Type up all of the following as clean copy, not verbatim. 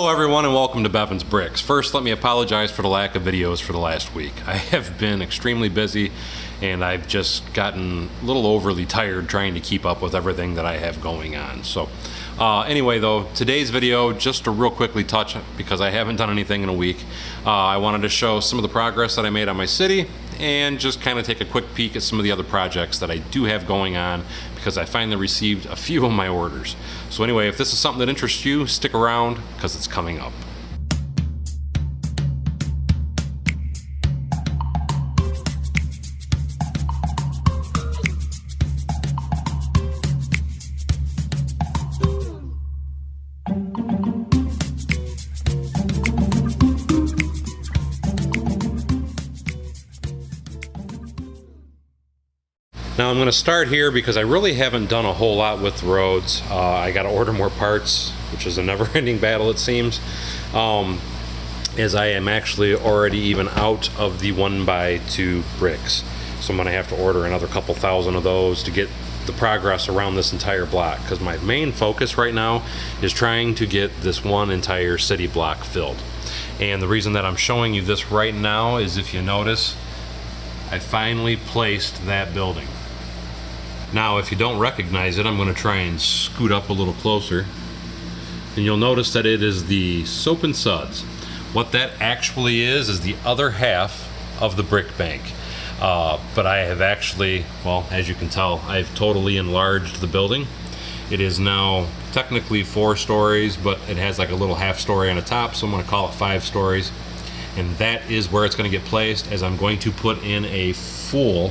Hello everyone and welcome to Bevins Bricks. First, let me apologize for the lack of videos for the last week. I have been extremely busy and I've just gotten a little overly tired trying to keep up with everything that I have going on. So anyway though, today's video, just to real quickly touch, because I haven't done anything in a week, I wanted to show some of the progress that I made on my city and just kind of take a quick peek at some of the other projects that I do have going on, because I finally received a few of my orders. So anyway, if this is something that interests you, stick around because it's coming up. Now I'm going to start here because I really haven't done a whole lot with roads. I got to order more parts, which is a never-ending battle it seems, as I am actually already even out of the 1x2 bricks. So I'm going to have to order another couple thousand of those to get the progress around this entire block, because my main focus right now is trying to get this one entire city block filled. And the reason that I'm showing you this right now is, if you notice, I finally placed that building. Now, if you don't recognize it, I'm going to try and scoot up a little closer. And you'll notice that it is the soap and suds. What that actually is the other half of the brick bank. But I have actually, well, as you can tell, I've totally enlarged the building. It is now technically 4 stories, but it has like a little half story on the top, so I'm going to call it 5 stories. And that is where it's going to get placed, as I'm going to put in a full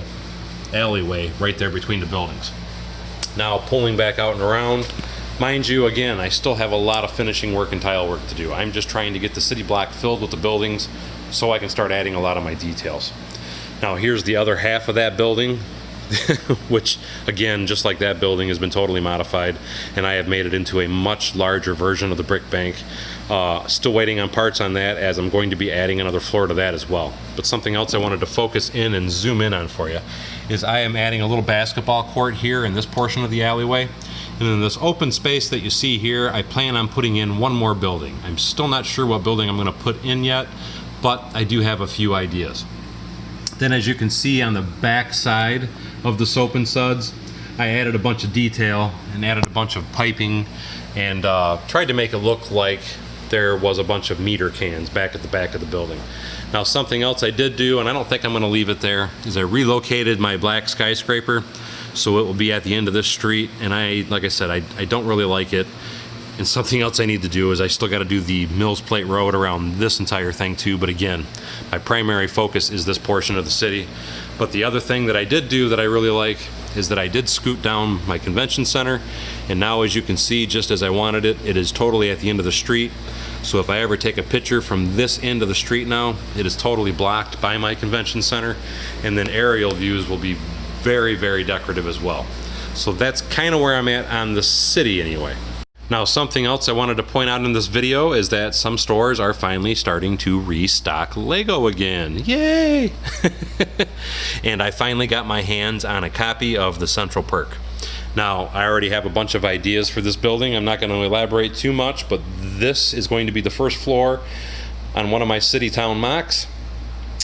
alleyway right there between the buildings. Now, pulling back out and around, mind you, again, I still have a lot of finishing work and tile work to do. I'm just trying to get the city block filled with the buildings so I can start adding a lot of my details. Now, here's the other half of that building, which again, just like that building, has been totally modified, and I have made it into a much larger version of the brick bank. Still waiting on parts on that, as I'm going to be adding another floor to that as well. But something else I wanted to focus in and zoom in on for you is I am adding a little basketball court here in this portion of the alleyway. And in this open space that you see here, I plan on putting in one more building. I'm still not sure what building I'm going to put in yet, but I do have a few ideas. Then, as you can see on the back side of the soap and suds, I added a bunch of detail and added a bunch of piping and tried to make it look like there was a bunch of meter cans back at the back of the building. Now, something else I did do, and I don't think I'm going to leave it there, is I relocated my black skyscraper so it will be at the end of this street. And like I said, I don't really like it. And something else I need to do is I still got to do the Mills Plate Road around this entire thing too. But again, my primary focus is this portion of the city. But the other thing that I did do that I really like is that I did scoot down my convention center. And now, as you can see, just as I wanted it, it is totally at the end of the street. So if I ever take a picture from this end of the street now, it is totally blocked by my convention center. And then aerial views will be very, very decorative as well. So that's kind of where I'm at on the city anyway. Now, something else I wanted to point out in this video is that some stores are finally starting to restock Lego again. Yay! And I finally got my hands on a copy of the CentralPerk. Now, I already have a bunch of ideas for this building. I'm not going to elaborate too much, but this is going to be the first floor on one of my city town mocks.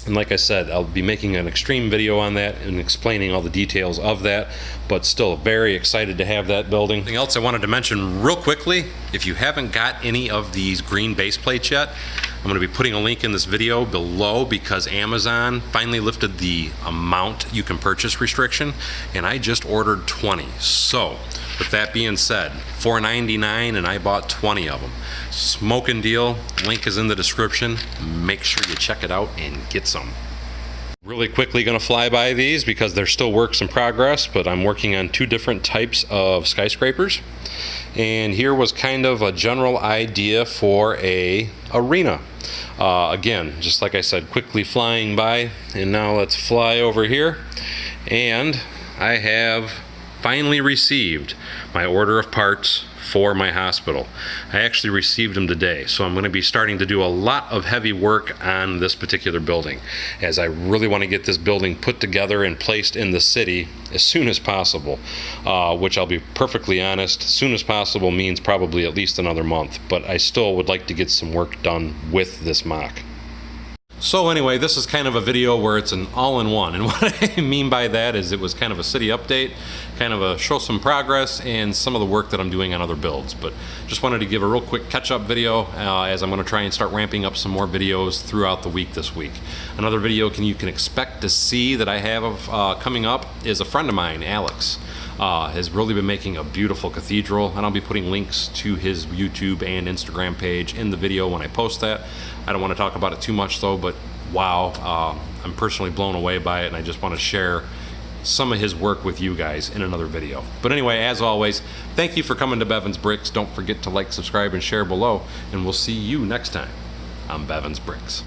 And like I said, I'll be making an extreme video on that and explaining all the details of that, but still very excited to have that building. Something else I wanted to mention real quickly, if you haven't got any of these green base plates yet, I'm going to be putting a link in this video below, because Amazon finally lifted the amount you can purchase restriction, and I just ordered 20. So with that being said, $4.99 and I bought 20 of them. Smoking deal. Link is in the description. Make sure you check it out and get some. Really quickly going to fly by these because they're still works in progress, but I'm working on 2 different types of skyscrapers. And here was kind of a general idea for a arena. Again, just like I said, quickly flying by, and now let's fly over here. And I have finally received my order of parts for my hospital. I actually received them today, so I'm going to be starting to do a lot of heavy work on this particular building, as I really want to get this building put together and placed in the city as soon as possible, which I'll be perfectly honest, as soon as possible means probably at least another month, but I still would like to get some work done with this mock. So anyway, this is kind of a video where it's an all-in-one, and what I mean by that is it was kind of a city update, kind of a show some progress and some of the work that I'm doing on other builds, but just wanted to give a real quick catch-up video as I'm going to try and start ramping up some more videos throughout the week this week. Another video you can expect to see that I have coming up is a friend of mine, Alex. Has really been making a beautiful cathedral, and I'll be putting links to his YouTube and Instagram page in the video when I post that. I don't want to talk about it too much though, but wow, I'm personally blown away by it, and I just want to share some of his work with you guys in another video. But anyway, as always, thank you for coming to Bevins Bricks. Don't forget to like, subscribe, and share below, and we'll see you next time on Bevins Bricks.